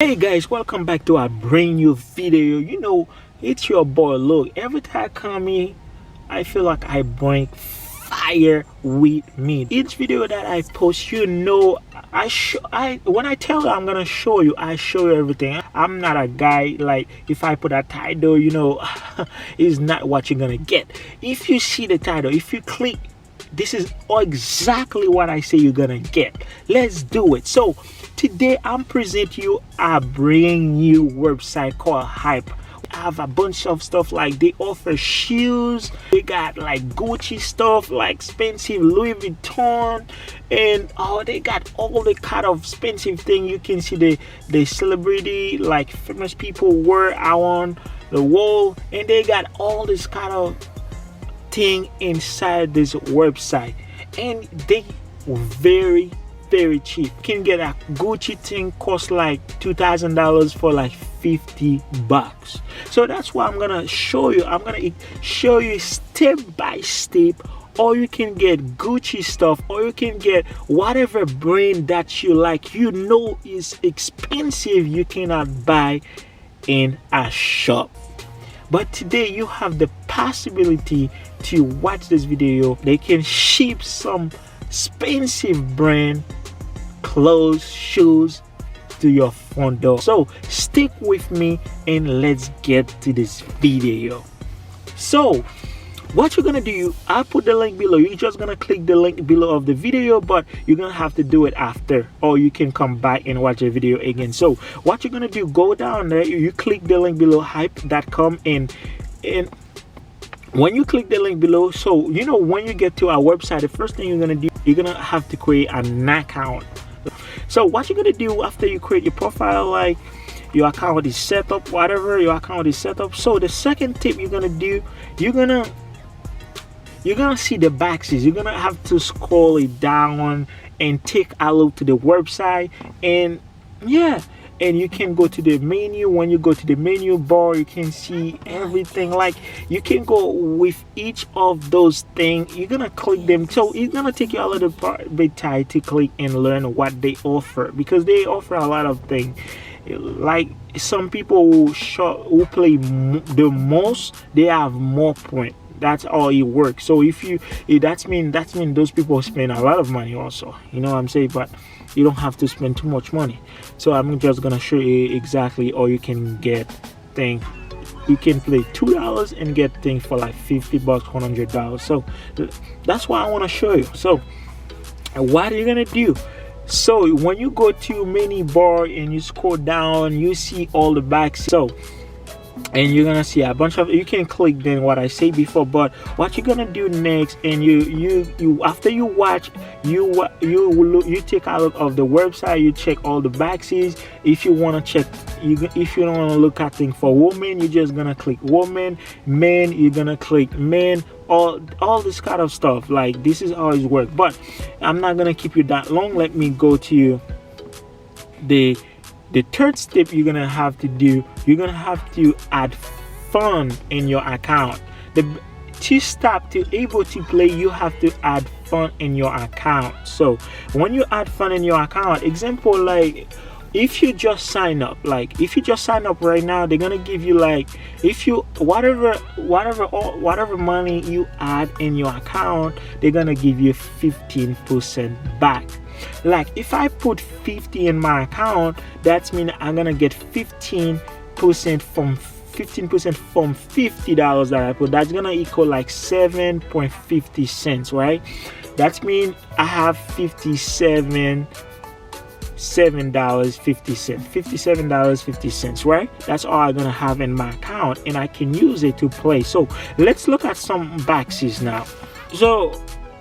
Hey guys, welcome back to our brand new video. It's your boy Look. Every time I come in, I feel like I bring fire with me. Each video that I post, when I tell you I'm gonna show you, I show you everything. I'm not a guy like if I put a title, is not what you're gonna get. If you see the title, if you click, this is exactly what I say you're gonna get. Let's do it. So today I'm presenting you a brand new website called Hybe. I have a bunch of stuff, like they offer shoes, they got like Gucci stuff, like expensive Louis Vuitton, and they got all the kind of expensive thing. You can see the celebrity, like famous people wear on the wall, and they got all this kind of thing inside this website, and they very cheap. You can get a Gucci thing cost like $2,000 for like $50. So that's what I'm gonna show you. I'm gonna show you step by step, or you can get Gucci stuff, or you can get whatever brand that you like, is expensive, you cannot buy in a shop. But today you have the possibility to watch this video. They can ship some expensive brand clothes, shoes to your front door. So stick with me and let's get to this video. So what you're gonna do, I'll put the link below. You're just gonna click the link below of the video, but you're gonna have to do it after, or you can come back and watch the video again. So what you're gonna do, go down there, you click the link below, hybe.com, and when you click the link below, so when you get to our website, the first thing you're gonna do, you're gonna have to create an account. So what you're gonna do after you create your profile, like your account is set up, whatever your account is set up. So the second tip you're gonna do, you're gonna see the boxes. You're gonna have to scroll it down and take a look to the website, and you can go to the menu. When you go to the menu bar, you can see everything. Like you can go with each of those things. You're gonna click them. So it's gonna take you a little bit time to click and learn what they offer, because they offer a lot of things. Like some people who play the most, they have more points. That's all it works. So that's mean those people spend a lot of money also, you know what I'm saying? But you don't have to spend too much money. So I'm just gonna show you exactly, or you can get thing. You can play $2 and get things for like $50, $100. So that's what I want to show you. So what are you gonna do? So when you go to menu bar and you scroll down, you see all the boxes. And you're gonna see a bunch of, you can click then what I say before, but what you're gonna do next, and you after you watch, you take a look of the website, you check all the boxes. If you want to check, if you don't want to look at things for women, you're just gonna click woman. Men, you're gonna click men. All this kind of stuff. Like this is how it works. But I'm not gonna keep you that long. Let me go to the third step you're gonna have to do. You're gonna have to add fund in your account. To able to play, you have to add fund in your account. So when you add fund in your account, example, like if you just sign up right now, they're gonna give you, like, if you whatever money you add in your account, they're gonna give you 15% back. Like if I put 50 in my account, that means I'm gonna get 15% from $50 that I put. That's gonna equal like 7.50 cents, right? That means I have $57.50, right? That's all I'm gonna have in my account, and I can use it to play. So let's look at some boxes now. So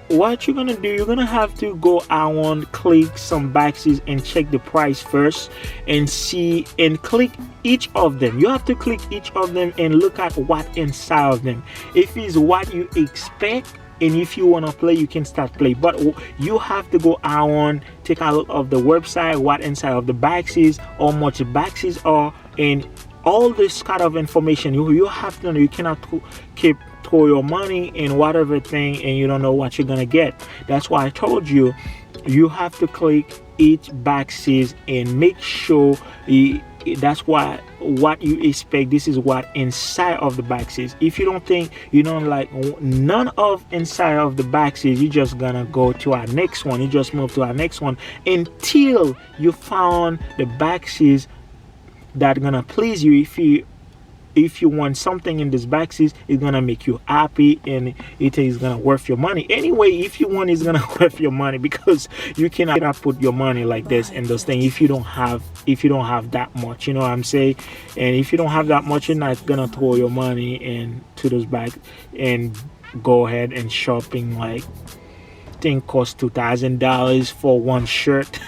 what you're gonna do, you're gonna have to go on, click some boxes and check the price first, and see and click each of them. You have to click each of them and look at what inside of them. If it's what you expect, and if you want to play, you can start play. But you have to go on, take a look of the website, what inside of the boxes, how much the boxes are, and all this kind of information. You have to know. You cannot keep throw your money in whatever thing and you don't know what you're gonna get. That's why I told you, you have to click each boxes and make sure That's why what you expect. This is what inside of the box is. If you don't think, you don't like none of inside of the box is, you just gonna go to our next one. You just move to our next one until you found the boxes that gonna please you. If you want something in this boxes, it's gonna make you happy and it is gonna worth your money. Anyway, if you want, it's gonna worth your money, because you cannot put your money like this in those things if you don't have that much. You know what I'm saying? And if you don't have that much, you're not gonna throw your money into those bags and go ahead and shopping like thing cost $2,000 for one shirt,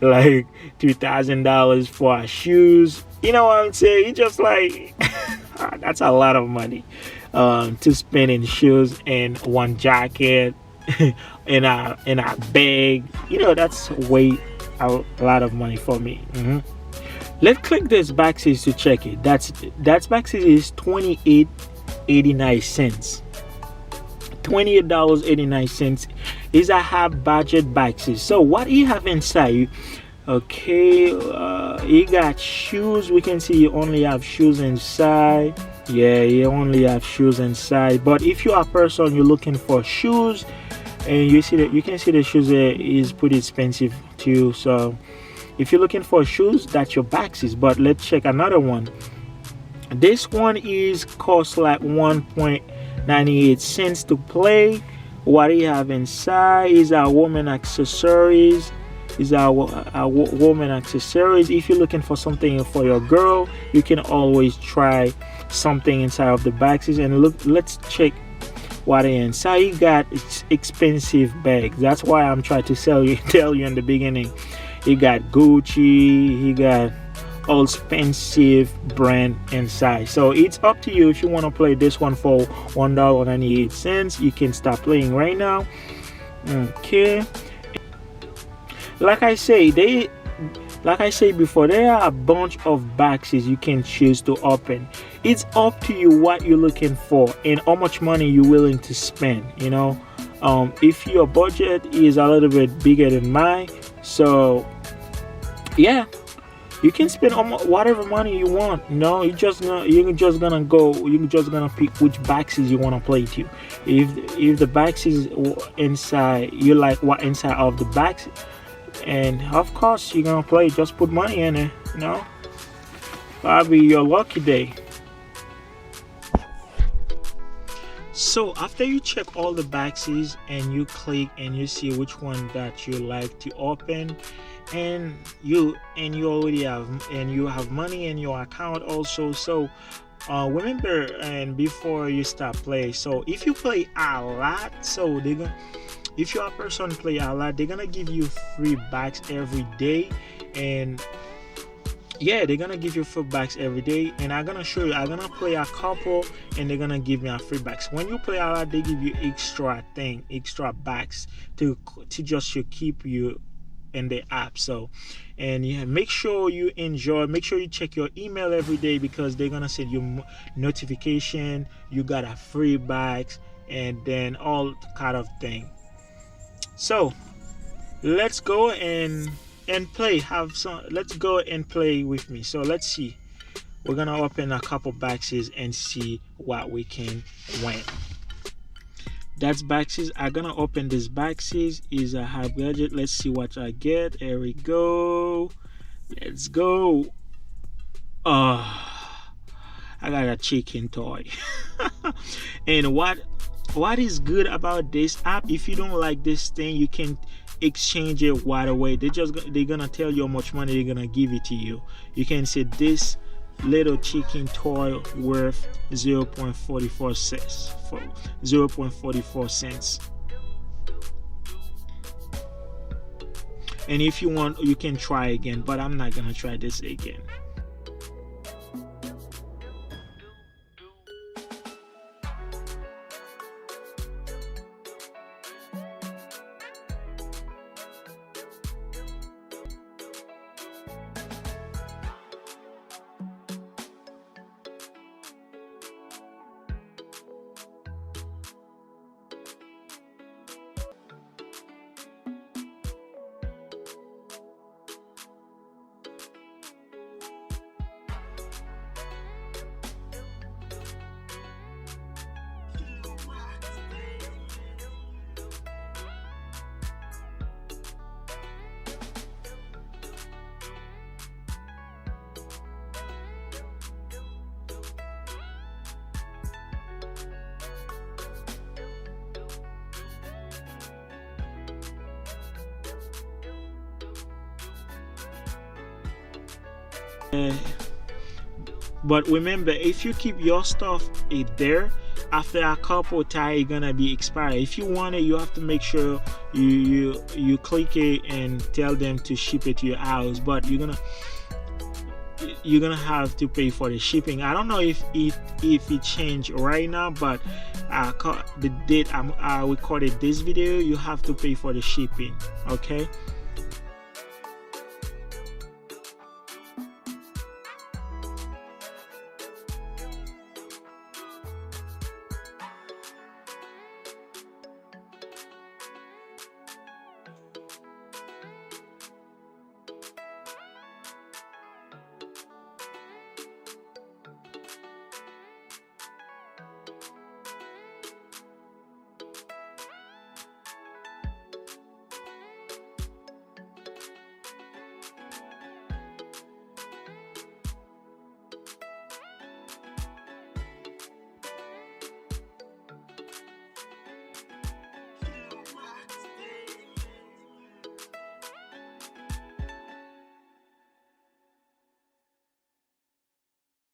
like $2,000 for our shoes. You know what I'm saying? It's just like that's a lot of money to spend in shoes and one jacket in a bag. You know, that's way a lot of money for me. Let's click this boxes to check it. That's boxes is $28.89. $28.89 is a Hybe budget boxes. So what you have inside? Okay, you got shoes. We can see you only have shoes inside. Yeah, you only have shoes inside. But if you are a person, you're looking for shoes, and you can see the shoes there is pretty expensive too. So if you're looking for shoes, that's your boxes. But let's check another one. This one is cost like 1.98 cents to play. What you have inside is our woman accessories. Is our woman accessories. If you're looking for something for your girl, you can always try something inside of the boxes. And look, let's check what is inside. You got expensive bags. That's why I'm trying to tell you in the beginning. You got Gucci. You got all expensive brand inside. So it's up to you. If you want to play this one for $1.98, you can start playing right now. Okay. Like I say before, there are a bunch of boxes you can choose to open. It's up to you what you're looking for and how much money you're willing to spend. You know, if your budget is a little bit bigger than mine, so yeah, you can spend whatever money you want. No, you're just gonna pick which boxes you want to play to. If the boxes inside, you like what inside of the box, and of course you're gonna play. Just put money in it. You know, probably your lucky day. So after you check all the boxes and you click and you see which one that you like to open, and you already have money in your account also. So remember, and before you start play, so if you play a lot, so if you're a person play a lot, they're gonna give you free bags every day. And yeah, they're gonna give you free bags every day, and I'm gonna show you. I'm gonna play a couple and they're gonna give me a free bags. When you play a lot, they give you extra bags to just to keep you in the app. So, and yeah, make sure you enjoy. Make sure you check your email every day, because they're gonna send you notification. You got a free bags and then all kind of thing. So let's go and play. Let's go and play with me. So let's see. We're gonna open a couple boxes and see what we can win. That's boxes. I'm gonna open these boxes. Is a Hybe gadget. Let's see what I get. There we go. Let's go. I got a chicken toy. And what is good about this app? If you don't like this thing, you can exchange it right away. They're gonna tell you how much money they're gonna give it to you. You can say this little chicken toy worth 0.44 cents for 0.44 cents. And if you want, you can try again, but I'm not gonna try this again. But remember, if you keep your stuff there, after a couple time it's gonna be expired. If you want it, you have to make sure you click it and tell them to ship it to your house. But you're gonna have to pay for the shipping. I don't know if it changed right now, but the date I recorded this video, you have to pay for the shipping. Okay.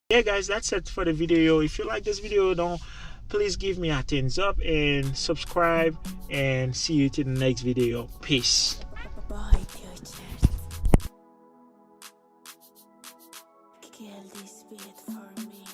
Yeah guys, that's it for the video. If you like this video, don't please give me a thumbs up and subscribe, and see you to the next video. Peace. Kill this beat for me.